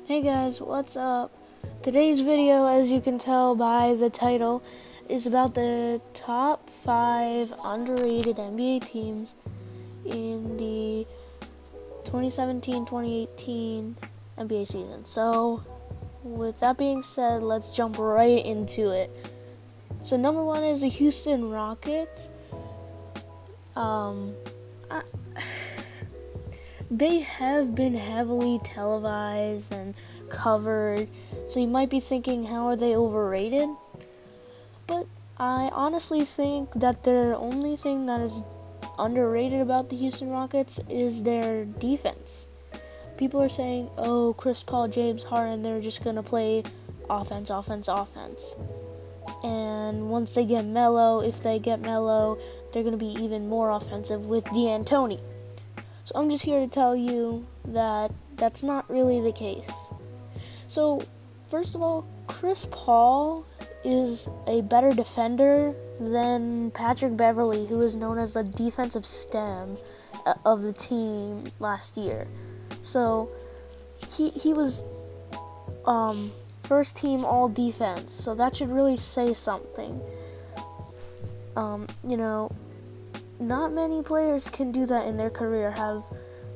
Hey guys, what's up? Today's video, as you can tell by the title, is about the top 5 underrated NBA teams in the 2017-2018 NBA season. So, with that being said, let's jump right into it. So, number 1 is the Houston Rockets. They have been heavily televised and covered, so you might be thinking, how are they overrated? But I honestly think that the only thing that is underrated about the Houston Rockets is their defense. People are saying, oh, Chris Paul, James Harden, they're just going to play offense. And once they get mellow, if they get mellow, they're going to be even more offensive with D'Antoni. So I'm just here to tell you that that's not really the case. So, first of all, Chris Paul is a better defender than Patrick Beverley, who is known as the defensive stem of the team last year. So, he was first team all defense, so that should really say something. Not many players can do that in their career, have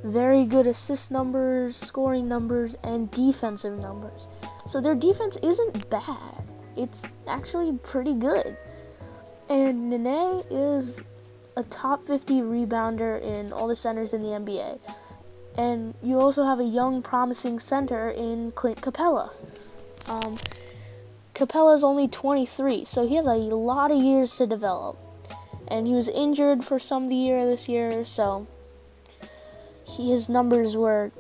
very good assist numbers, scoring numbers, and defensive numbers. So their defense isn't bad. It's actually pretty good. And Nene is a top 50 rebounder in all the centers in the NBA. And you also have a young, promising center in Clint Capella. Capella's only 23, so he has a lot of years to develop. And he was injured for some of the year this year, so his numbers were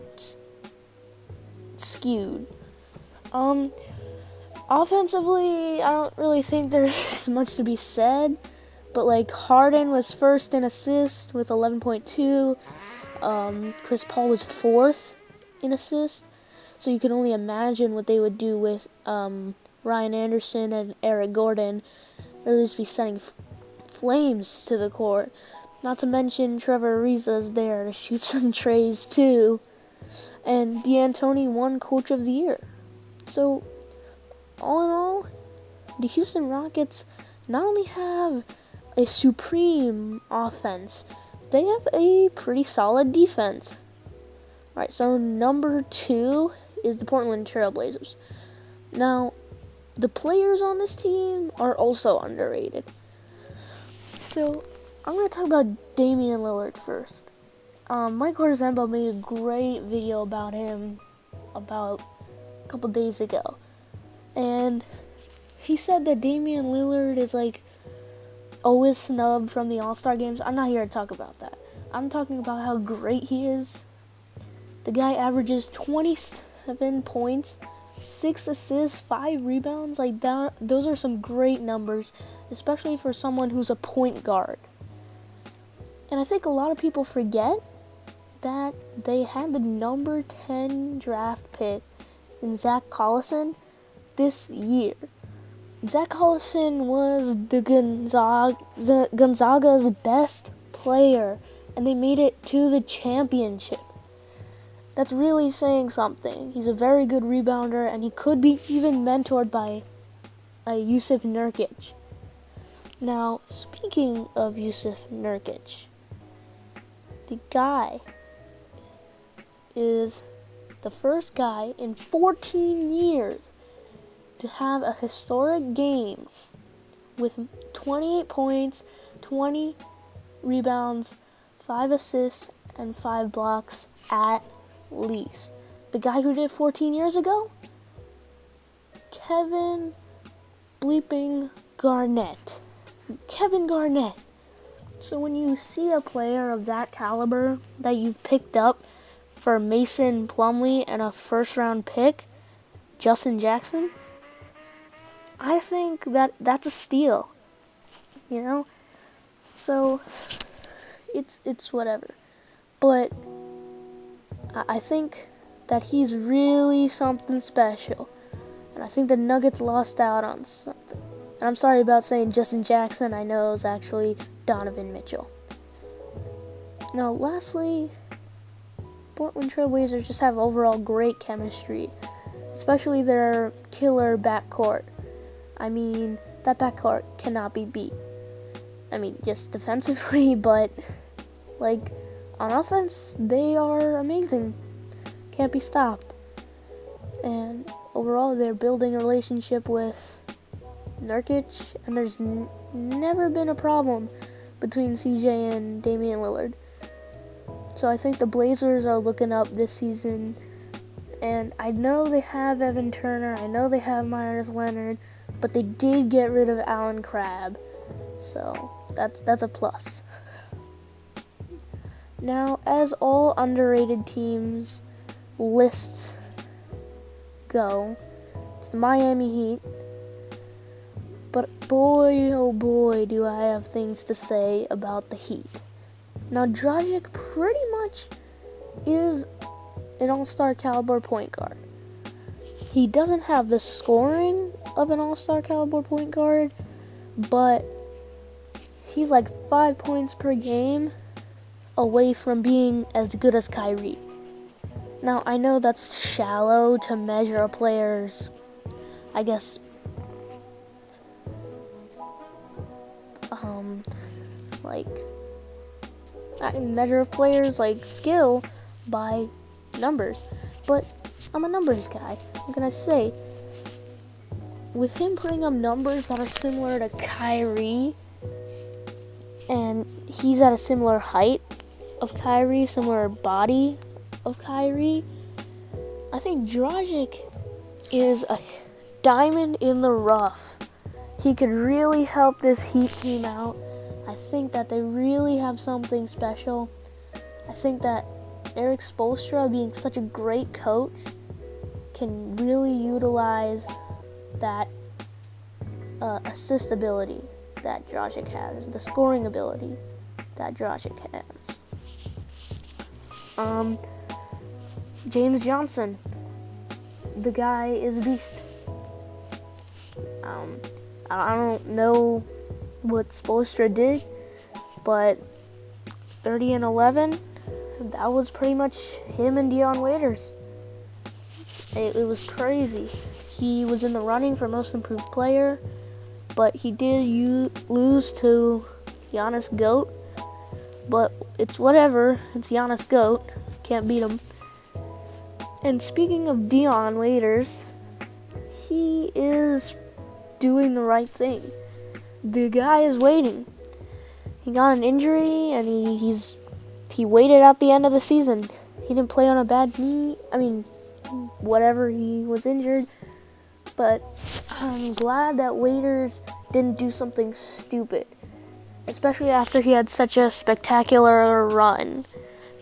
skewed. Offensively, I don't really think there's much to be said, but like Harden was first in assists with 11.2. Chris Paul was fourth in assists, so you can only imagine what they would do with Ryan Anderson and Eric Gordon. They would just be sending flames to the court. Not to mention Trevor Ariza's there to shoot some trays too. And D'Antoni won Coach of the Year. So, all in all, the Houston Rockets not only have a supreme offense, they have a pretty solid defense. Alright, so number 2 is the Portland Trailblazers. Now, the players on this team are also underrated. So, I'm going to talk about Damian Lillard first. Mike Orzembo made a great video about him about a couple days ago. And he said that Damian Lillard is always snubbed from the All-Star games. I'm not here to talk about that. I'm talking about how great he is. The guy averages 27 points, 6 assists, 5 rebounds. Those are some great numbers, especially for someone who's a point guard. And I think a lot of people forget that they had the number 10 draft pick in Zach Collison this year. Zach Collison was the Gonzaga's best player, and they made it to the championship. That's really saying something. He's a very good rebounder, and he could be even mentored by Yusuf Nurkic. Now, speaking of Yusuf Nurkic, the guy is the first guy in 14 years to have a historic game with 28 points, 20 rebounds, 5 assists, and 5 blocks at least. The guy who did it 14 years ago? Kevin Garnett. Kevin Garnett. So when you see a player of that caliber that you've picked up for Mason Plumlee and a first-round pick, Justin Jackson, I think that's a steal. So it's whatever. But I think that he's really something special. And I think the Nuggets lost out on something. And I'm sorry about saying Justin Jackson. I know it was actually Donovan Mitchell. Now, lastly, Portland Trailblazers just have overall great chemistry. especially their killer backcourt. I mean, that backcourt cannot be beat. I mean, just defensively, but like on offense, they are amazing. Can't be stopped. And overall, they're building a relationship with Nurkic, and there's never been a problem between CJ and Damian Lillard. So I think the Blazers are looking up this season, and I know they have Evan Turner, I know they have Myers Leonard, but they did get rid of Allen Crabbe, so that's a plus. Now, as all underrated teams lists go, it's the Miami Heat. But boy, oh boy, do I have things to say about the Heat. Now, Dragic pretty much is an all-star caliber point guard. He doesn't have the scoring of an all-star caliber point guard, but he's like 5 points per game away from being as good as Kyrie. Now, I know that's shallow to measure a player's, I guess, I can measure a player's skill by numbers, but I'm a numbers guy. What can I say? With him putting up numbers that are similar to Kyrie, and he's at a similar height of Kyrie, similar body of Kyrie, I think Dragic is a diamond in the rough. He could really help this Heat team out. I think that they really have something special. I think that Eric Spoelstra, being such a great coach, can really utilize that assist ability that Dragic has, the scoring ability that Dragic has. James Johnson, the guy is a beast. I don't know what Spoelstra did, but 30 and 11, that was pretty much him and Dion Waiters. It was crazy. He was in the running for most improved player, but he did lose to Giannis GOAT, but it's whatever. It's Giannis GOAT. Can't beat him. And speaking of Dion Waiters, he is doing the right thing. The guy is waiting. He got an injury, and he waited out the end of the season. He didn't play on a bad knee. I mean, whatever, he was injured. But I'm glad that Waiters didn't do something stupid, especially after he had such a spectacular run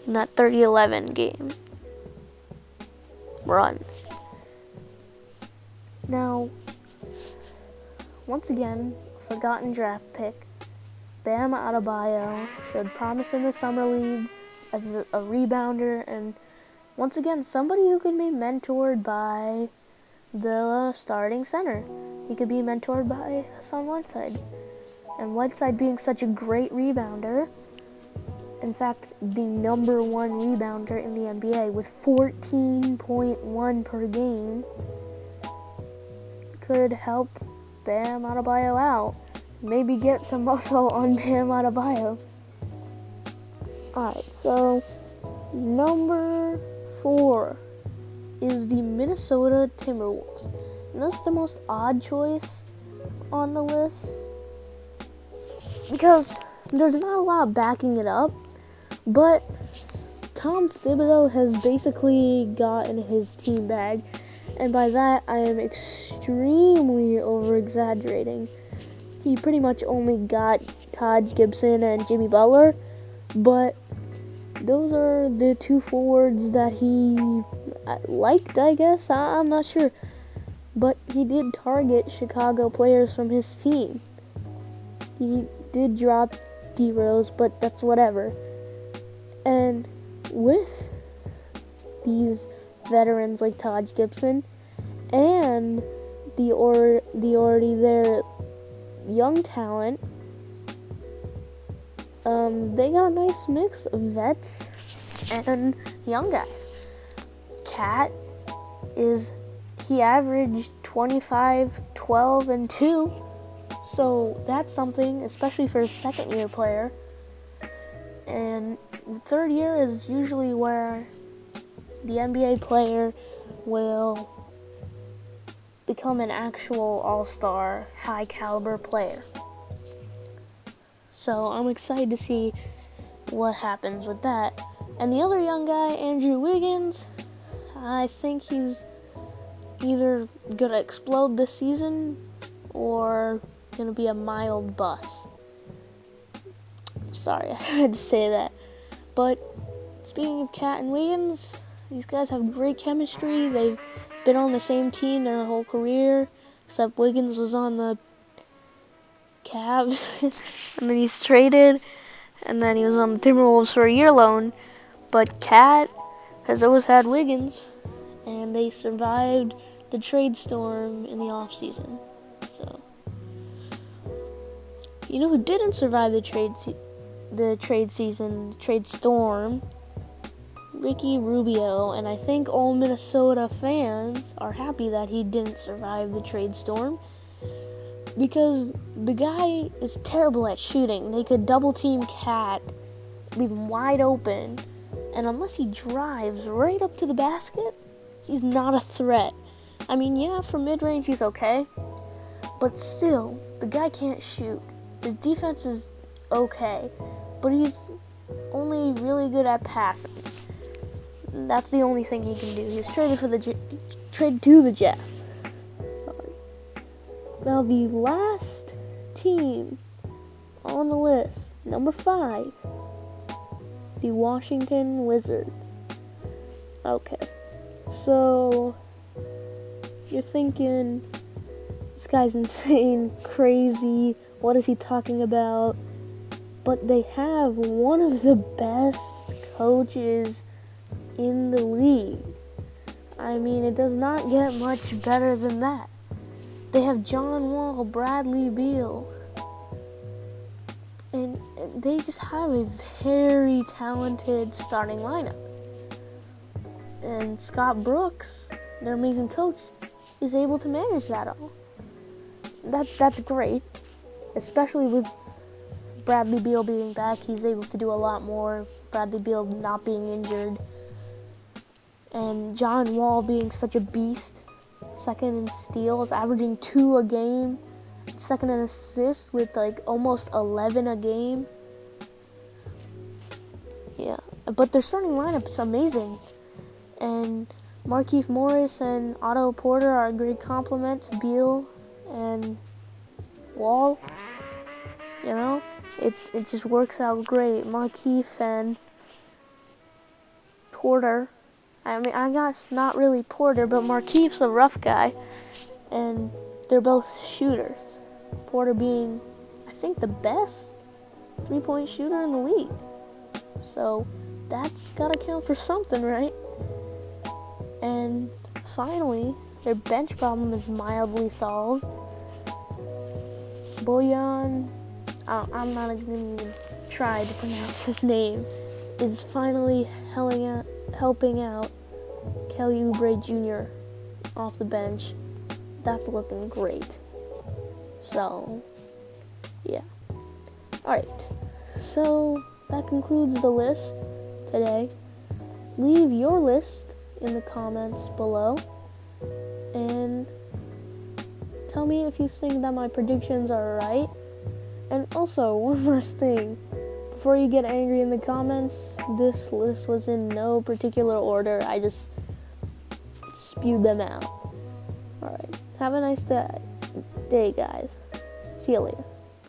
in that 30-11 game. Run. Now, once again, forgotten draft pick, Bam Adebayo showed promise in the summer league as a rebounder, and once again, somebody who could be mentored by the starting center. He could be mentored by Hassan Whiteside. And Whiteside being such a great rebounder, in fact, the number one rebounder in the NBA with 14.1 per game, could help Bam Adebayo out. Maybe get some muscle on Bam Adebayo. Alright, so number 4 is the Minnesota Timberwolves. And this is the most odd choice on the list because there's not a lot backing it up, but Tom Thibodeau has basically gotten his team bag, and by that I am extremely over-exaggerating. He pretty much only got Taj Gibson and Jimmy Butler, but those are the two forwards that he liked, I guess. I'm not sure. But he did target Chicago players from his team. He did drop D-Rose, but that's whatever. And with these veterans like Taj Gibson and the already there young talent, they got a nice mix of vets and young guys. Cat is he averaged 25, 12, and 2. So that's something, especially for a second-year player. And third year is usually where the NBA player will become an actual all-star, high-caliber player. So I'm excited to see what happens with that. And the other young guy, Andrew Wiggins, I think he's either going to explode this season or going to be a mild bust. Sorry, I had to say that. But speaking of Cat and Wiggins, these guys have great chemistry. They've been on the same team their whole career, except Wiggins was on the Cavs, and then he's traded, and then he was on the Timberwolves for a year loan. But Cat has always had Wiggins, and they survived the trade storm in the offseason. So, you know who didn't survive the trade storm? Ricky Rubio, and I think all Minnesota fans are happy that he didn't survive the trade storm because the guy is terrible at shooting. They could double team Cat, leave him wide open, and unless he drives right up to the basket, he's not a threat. I mean, yeah, for mid-range he's okay, but still, the guy can't shoot. His defense is okay, but he's only really good at passing. That's the only thing he can do. He's traded to the Jazz. Sorry. Now the last team on the list, number 5, the Washington Wizards. Okay, so you're thinking, this guy's insane, crazy, what is he talking about? But they have one of the best coaches in the league. I mean, it does not get much better than that. They have John Wall, Bradley Beal, and they just have a very talented starting lineup. And Scott Brooks, their amazing coach, is able to manage that all. That's great, especially with Bradley Beal being back. He's able to do a lot more. Bradley Beal not being injured. And John Wall being such a beast, second in steals, averaging 2 a game, second in assists with like almost 11 a game. Yeah, but their starting lineup is amazing. And Markieff Morris and Otto Porter are a great complement to Beal and Wall. You know, it just works out great. Markieff and Porter. I mean, I guess not really Porter, but Markieff's a rough guy, and they're both shooters. Porter being, I think, the best three-point shooter in the league. So that's gotta count for something, right? And finally, their bench problem is mildly solved. Bojan, I'm not even gonna try to pronounce his name, is finally helping out Kelly Oubre Jr. off the bench. That's looking great. So, yeah. Alright, so that concludes the list today. Leave your list in the comments below, and tell me if you think that my predictions are right. And also, one last thing. Before you get angry in the comments, this list was in no particular order. I just spewed them out. Alright, have a nice day, guys. See you later.